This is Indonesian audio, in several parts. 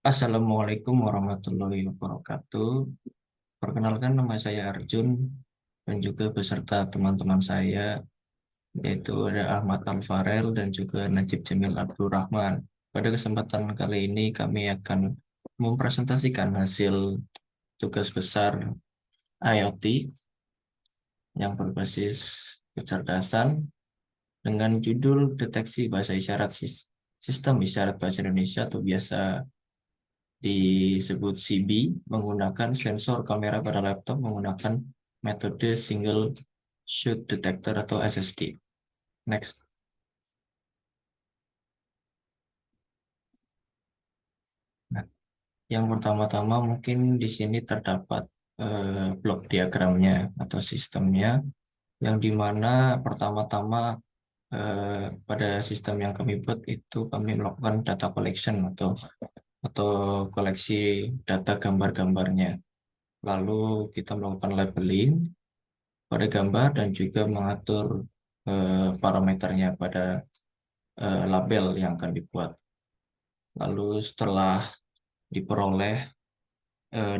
Assalamualaikum warahmatullahi wabarakatuh. Perkenalkan nama saya Arjun dan juga beserta teman-teman saya yaitu ada Ahmad Alfarel dan juga Najib Jamil Abdurrahman. Pada kesempatan kali ini kami akan mempresentasikan hasil tugas besar IoT yang berbasis kecerdasan dengan judul Deteksi Bahasa Isyarat Sistem Isyarat Bahasa Indonesia atau biasa disebut CB menggunakan sensor kamera pada laptop menggunakan metode single shoot detector atau SSD. Next. Nah, yang pertama-tama mungkin di sini terdapat blok diagramnya atau sistemnya yang dimana pertama-tama pada sistem yang kami buat itu kami melakukan data collection atau koleksi data gambar-gambarnya. Lalu kita melakukan labeling pada gambar dan juga mengatur parameternya pada label yang akan dibuat. Lalu setelah diperoleh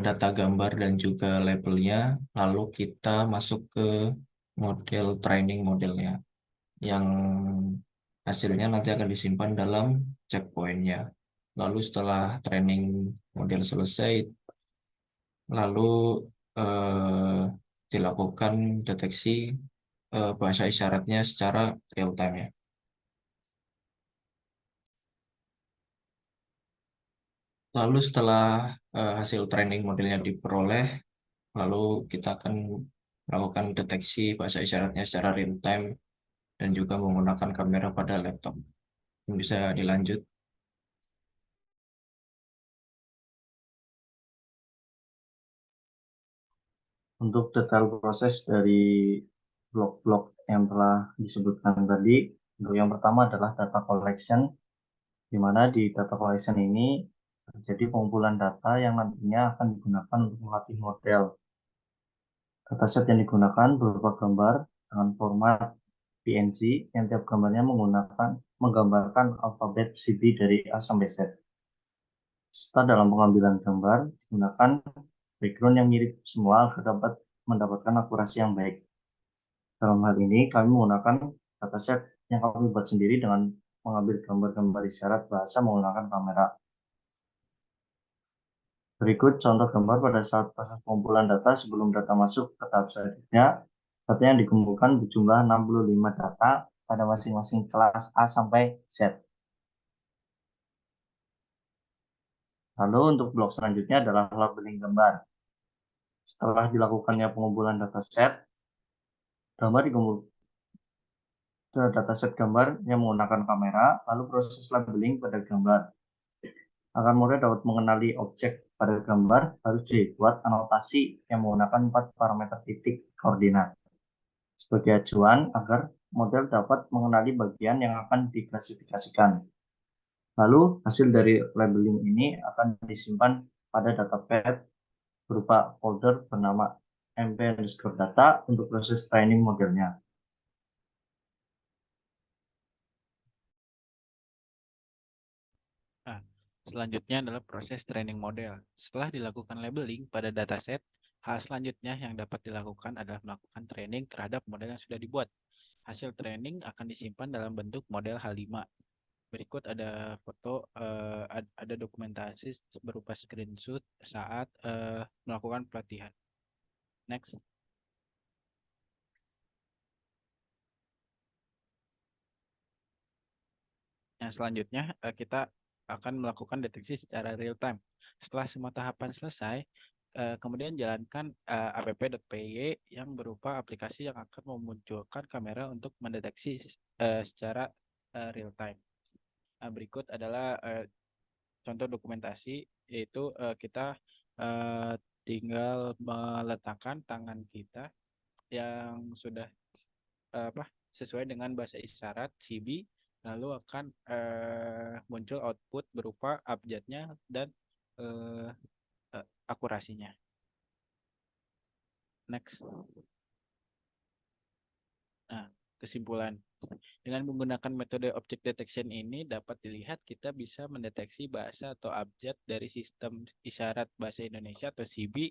data gambar dan juga labelnya, lalu kita masuk ke model training modelnya yang hasilnya nanti akan disimpan dalam checkpointnya. Lalu setelah training model selesai, lalu eh, dilakukan deteksi bahasa isyaratnya secara real time ya. Lalu setelah hasil training modelnya diperoleh, lalu kita akan melakukan deteksi bahasa isyaratnya secara real time dan juga menggunakan kamera pada laptop. Bisa dilanjut. Untuk detail proses dari blok-blok yang telah disebutkan tadi, untuk yang pertama adalah data collection, di mana di data collection ini terjadi pengumpulan data yang nantinya akan digunakan untuk melatih model. Dataset yang digunakan berupa gambar dengan format PNG yang tiap gambarnya menggambarkan alfabet CB dari A sampai Z. Serta dalam pengambilan gambar digunakan background yang mirip semua agar dapat mendapatkan akurasi yang baik. Dalam hal ini, kami menggunakan dataset yang kami buat sendiri dengan mengambil gambar-gambar isyarat bahasa menggunakan kamera. Berikut contoh gambar pada saat proses pengumpulan data sebelum data masuk ke tahap selanjutnya. Data yang dikumpulkan berjumlah 65 data pada masing-masing kelas A sampai Z. Lalu untuk blok selanjutnya adalah labeling gambar. Setelah dilakukannya pengumpulan dataset, gambar dikumpulkan ke dataset gambar yang menggunakan kamera, lalu proses labeling pada gambar. Agar mudah dapat mengenali objek pada gambar, harus dibuat anotasi yang menggunakan 4 parameter titik koordinat sebagai acuan agar model dapat mengenali bagian yang akan diklasifikasikan. Lalu hasil dari labeling ini akan disimpan pada datapad berupa folder bernama mp_data untuk proses training modelnya. Nah, selanjutnya adalah proses training model. Setelah dilakukan labeling pada dataset, hal selanjutnya yang dapat dilakukan adalah melakukan training terhadap model yang sudah dibuat. Hasil training akan disimpan dalam bentuk model H5. Berikut ada foto, ada dokumentasi berupa screenshot saat melakukan pelatihan. Next. Yang selanjutnya kita akan melakukan deteksi secara real time. Setelah semua tahapan selesai, kemudian jalankan app.py yang berupa aplikasi yang akan memunculkan kamera untuk mendeteksi secara real time. Berikut adalah contoh dokumentasi, yaitu kita tinggal meletakkan tangan kita yang sudah sesuai dengan bahasa isyarat CB, lalu akan muncul output berupa abjadnya dan eh, akurasinya. Next. Nah, Kesimpulan, dengan menggunakan metode object detection ini dapat dilihat kita bisa mendeteksi bahasa atau abjad dari sistem isyarat bahasa Indonesia atau SIBI.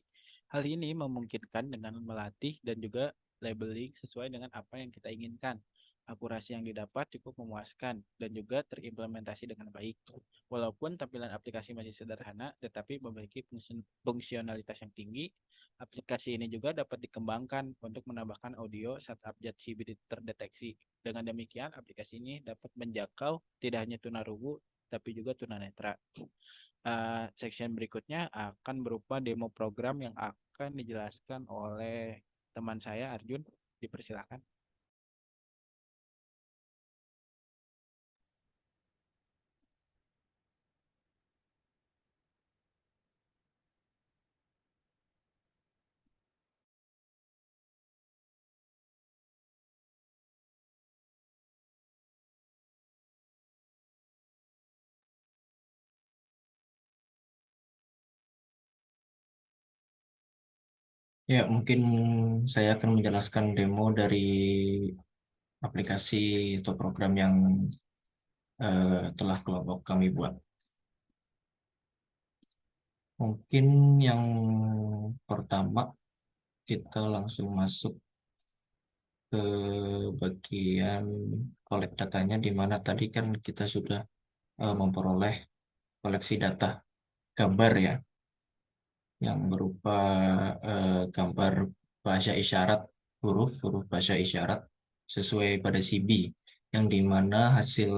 Hal ini memungkinkan dengan melatih dan juga labeling sesuai dengan apa yang kita inginkan. Akurasi yang didapat cukup memuaskan dan juga terimplementasi dengan baik. Walaupun tampilan aplikasi masih sederhana, tetapi memiliki fungsionalitas yang tinggi. Aplikasi ini juga dapat dikembangkan untuk menambahkan audio saat abjad CB terdeteksi. Dengan demikian, aplikasi ini dapat menjangkau tidak hanya tunarungu, tapi juga tunanetra. Section berikutnya akan berupa demo program yang akan dijelaskan oleh teman saya, Arjun. Dipersilakan. Ya, mungkin saya akan menjelaskan demo dari aplikasi atau program yang telah kelompok kami buat. Mungkin yang pertama kita langsung masuk ke bagian collect datanya, di mana tadi kan kita sudah memperoleh koleksi data gambar ya, yang berupa gambar bahasa isyarat, huruf bahasa isyarat sesuai pada CB, yang dimana hasil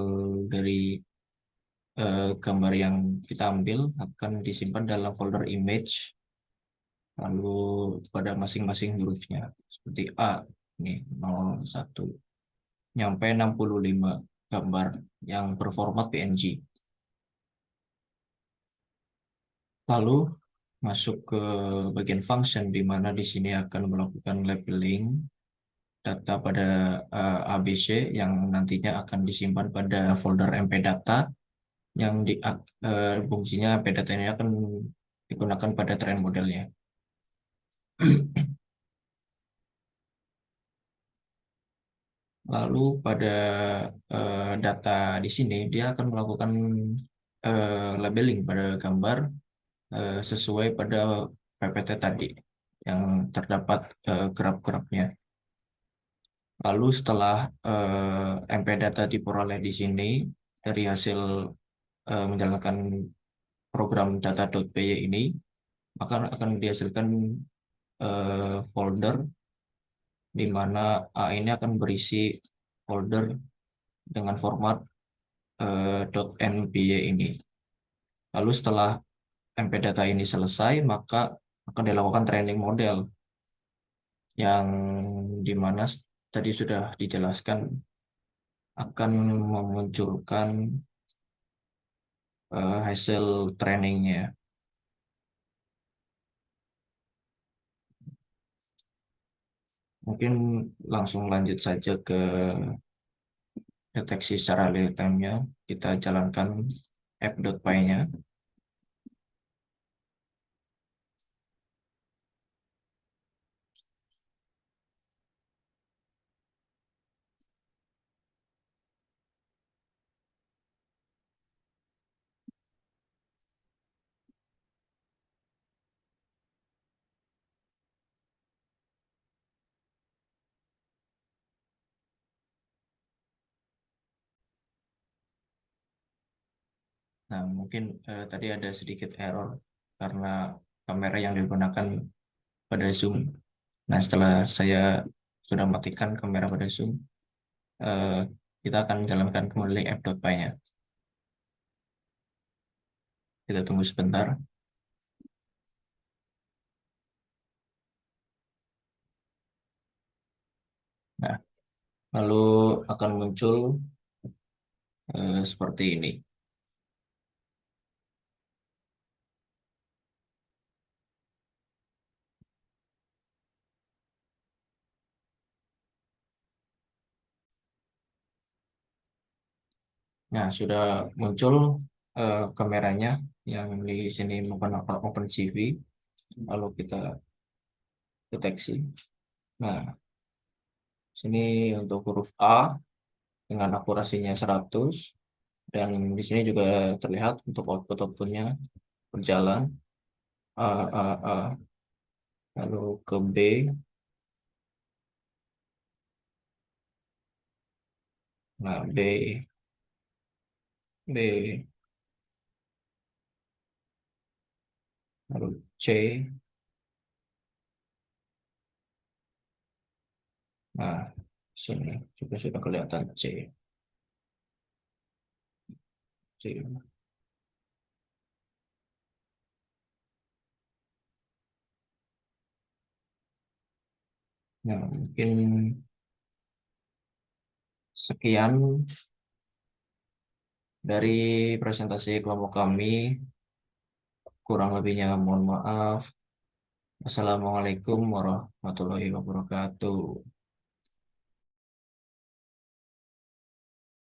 dari gambar yang kita ambil akan disimpan dalam folder image, lalu pada masing-masing hurufnya seperti A ini 01 nyampe 65 gambar yang berformat PNG. Lalu masuk ke bagian function, di mana di sini akan melakukan labeling data pada ABC yang nantinya akan disimpan pada folder MP-data, yang fungsinya MP-data ini akan digunakan pada train modelnya. Lalu pada data di sini dia akan melakukan labeling pada gambar sesuai pada PPT tadi yang terdapat graf-grafnya. Lalu setelah MP data diperoleh di sini dari hasil menjalankan program data.py ini, maka akan dihasilkan folder di mana A ini akan berisi folder dengan format .npy ini. Lalu setelah MP data ini selesai, maka akan dilakukan training model yang dimana tadi sudah dijelaskan akan memunculkan hasil trainingnya. Mungkin langsung lanjut saja ke deteksi secara real time-nya. Kita jalankan app.py-nya. Nah, mungkin tadi ada sedikit error karena kamera yang digunakan pada Zoom. Nah, setelah saya sudah matikan kamera pada Zoom, eh, kita akan menjalankan kembali app.py-nya. Kita tunggu sebentar. Nah, lalu akan muncul seperti ini. Nah, sudah muncul kameranya yang di sini menggunakan OpenCV. Lalu kita deteksi. Nah, Sini untuk huruf A dengan akurasinya 100, dan di sini juga terlihat untuk outputnya berjalan A, A, A, lalu ke B, nah B, B, lalu C, nah sini juga sudah kelihatan C, C. Nah, mungkin sekian dari presentasi kelompok kami. Kurang lebihnya mohon maaf. Assalamualaikum warahmatullahi wabarakatuh.